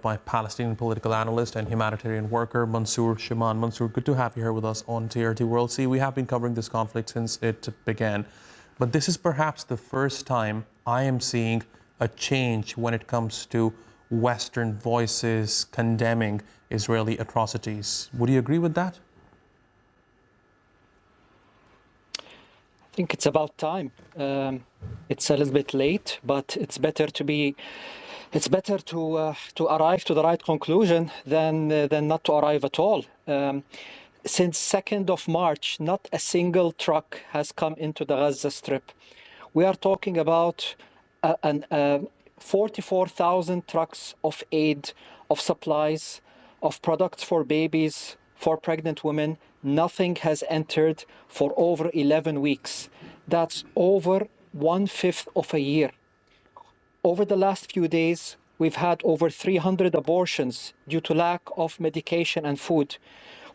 by Palestinian political analyst and humanitarian worker Mansour Shouman. Mansour, good to have you here with us on TRT World. See, we have been covering this conflict since it began, but this is perhaps the first time I am seeing a change when it comes to Western voices condemning Israeli atrocities. Would you agree with that? I think it's about time. It's a little bit late, but it's better to arrive to the right conclusion than not to arrive at all. Since 2nd of March, not a single truck has come into the Gaza Strip. We are talking about 44,000 trucks of aid, of supplies, of products for babies, for pregnant women. Nothing has entered for over 11 weeks. That's over 1/5 of a year. Over the last few days, we've had over 300 abortions due to lack of medication and food.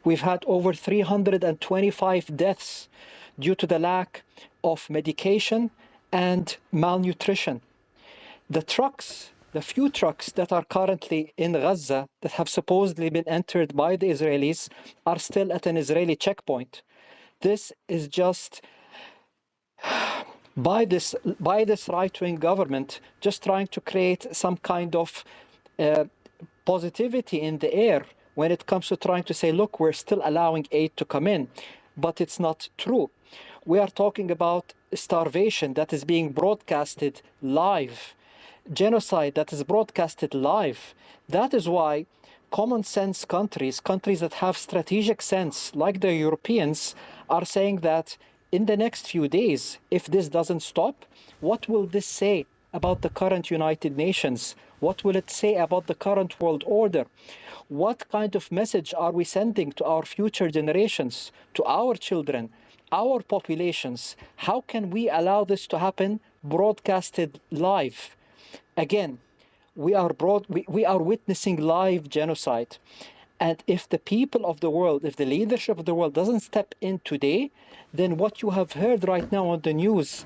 We've had over 325 deaths due to the lack of medication and malnutrition. The trucks, the few trucks that are currently in Gaza that have supposedly been entered by the Israelis are still at an Israeli checkpoint. This is just by this right-wing government just trying to create some kind of positivity in the air when it comes to trying to say, look, we're still allowing aid to come in. But it's not true. We are talking about starvation that is being broadcasted live, genocide that is broadcasted live. That is why common sense countries that have strategic sense, like the Europeans, are saying that in the next few days, if this doesn't stop, what will this say about the current United Nations? What will it say about the current world order? What kind of message are we sending to our future generations, to our children, our populations? How can we allow this to happen broadcasted live? Again, we are witnessing live genocide. And if the people of the world, if the leadership of the world doesn't step in today, then what you have heard right now on the news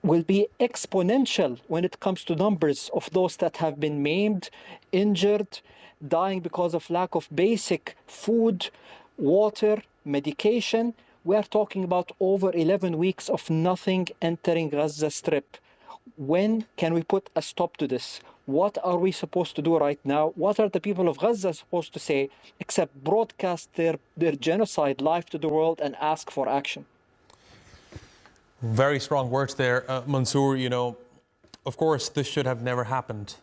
will be exponential when it comes to numbers of those that have been maimed, injured, dying because of lack of basic food, water, medication. We are talking about over 11 weeks of nothing entering Gaza Strip. When can we put a stop to this? What are we supposed to do right now? What are the people of Gaza supposed to say except broadcast their genocide live to the world and ask for action? Very strong words there, Mansour. You know, of course, this should have never happened.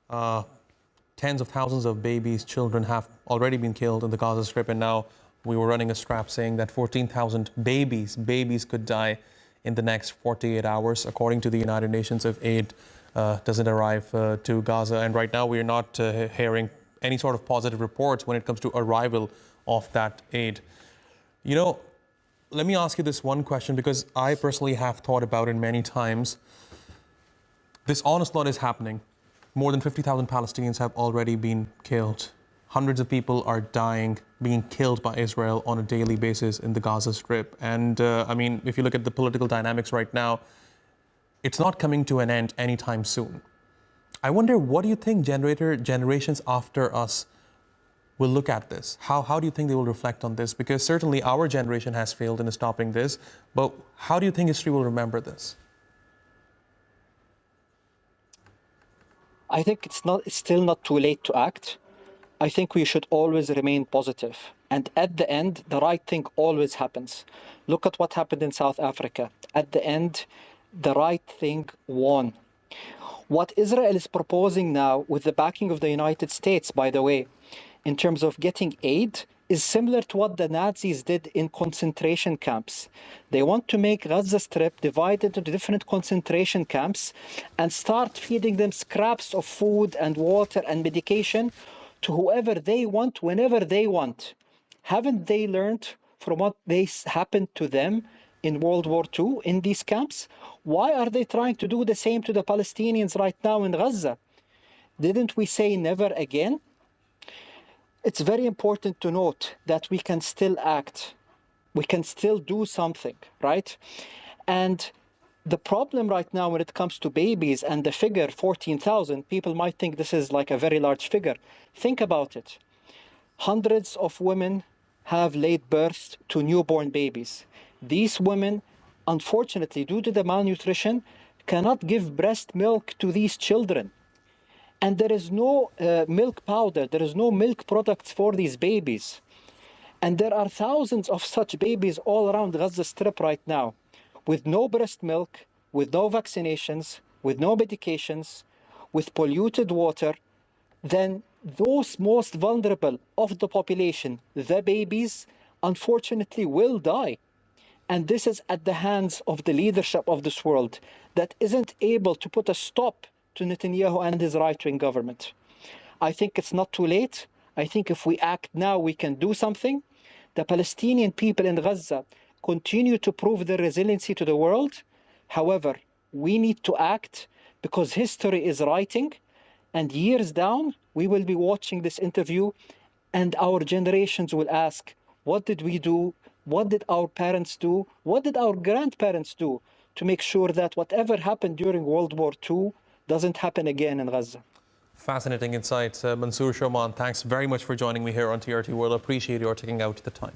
Tens of thousands of babies, children have already been killed in the Gaza Strip, and now we were running a scrap saying that 14,000 babies could die in the next 48 hours, according to the United Nations, if aid doesn't arrive to Gaza. And right now, we are not hearing any sort of positive reports when it comes to arrival of that aid. You know, let me ask you this one question, because I personally have thought about it many times. This onslaught is happening. More than 50,000 Palestinians have already been killed. Hundreds of people are dying, being killed by Israel on a daily basis in the Gaza Strip. And I mean, if you look at the political dynamics right now, it's not coming to an end anytime soon. I wonder, what do you think generations after us will look at this? How do you think they will reflect on this? Because certainly our generation has failed in stopping this, but how do you think history will remember this? I think it's still not too late to act. I think we should always remain positive. And at the end, the right thing always happens. Look at what happened in South Africa. At the end, the right thing won. What Israel is proposing now, with the backing of the United States, by the way, in terms of getting aid, is similar to what the Nazis did in concentration camps. They want to make Gaza Strip divided into different concentration camps and start feeding them scraps of food and water and medication to whoever they want, whenever they want. Haven't they learned from what happened to them in World War II in these camps? Why are they trying to do the same to the Palestinians right now in Gaza? Didn't we say never again? It's very important to note that we can still act. We can still do something, right? And The problem right now when it comes to babies and the figure 14,000, people might think this is like a very large figure. Think about it. Hundreds of women have laid birth to newborn babies. These women, unfortunately, due to the malnutrition, cannot give breast milk to these children. And there is no milk powder, there is no milk products for these babies. And there are thousands of such babies all around Gaza Strip right now, with no breast milk, with no vaccinations, with no medications, with polluted water. Then those most vulnerable of the population, the babies, unfortunately will die. And this is at the hands of the leadership of this world that isn't able to put a stop to Netanyahu and his right-wing government. I think it's not too late. I think if we act now, we can do something. The Palestinian people in Gaza continue to prove their resiliency to the world. However, we need to act because history is writing, and years down, we will be watching this interview and our generations will ask, what did we do? What did our parents do? What did our grandparents do to make sure that whatever happened during World War II doesn't happen again in Gaza? Fascinating insights. Mansour Shouman, thanks very much for joining me here on TRT World. I appreciate your taking out the time.